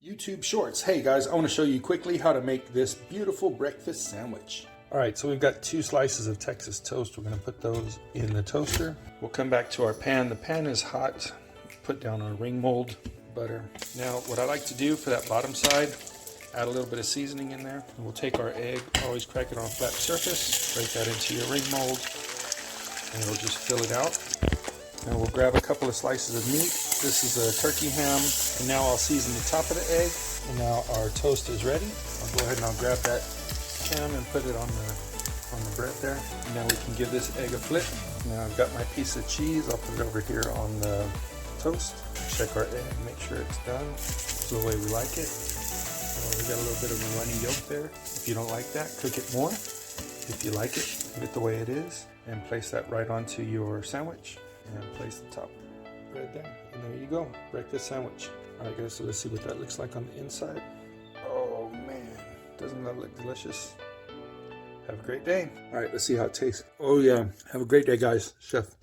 YouTube Shorts. Hey guys, I want to show you quickly how to make this beautiful breakfast sandwich. Alright, so we've got 2 slices of Texas toast. We're going to put those in the toaster. We'll come back to our pan. The pan is hot. Put down our ring mold butter. Now what I like to do for that bottom side, add a little bit of seasoning in there. And we'll take our egg, always crack it on a flat surface, break that into your ring mold, and it'll just fill it out. Now we'll grab a couple of slices of meat. This is a turkey ham, and now I'll season the top of the egg. And now our toast is ready. I'll go ahead and I'll grab that ham and put it on the bread there. And now we can give this egg a flip. Now I've got my piece of cheese. I'll put it over here on the toast. Check our egg, make sure it's done. This is the way we like it. We got a little bit of a runny yolk there. If you don't like that, cook it more. If you like it, leave it the way it is, and place that right onto your sandwich. And place the top bread there, and there you go, breakfast sandwich. Alright guys, so let's see what that looks like on the inside. Oh man, doesn't that look delicious? Have a great day. Alright, let's see how it tastes. Oh yeah, have a great day guys. Chef.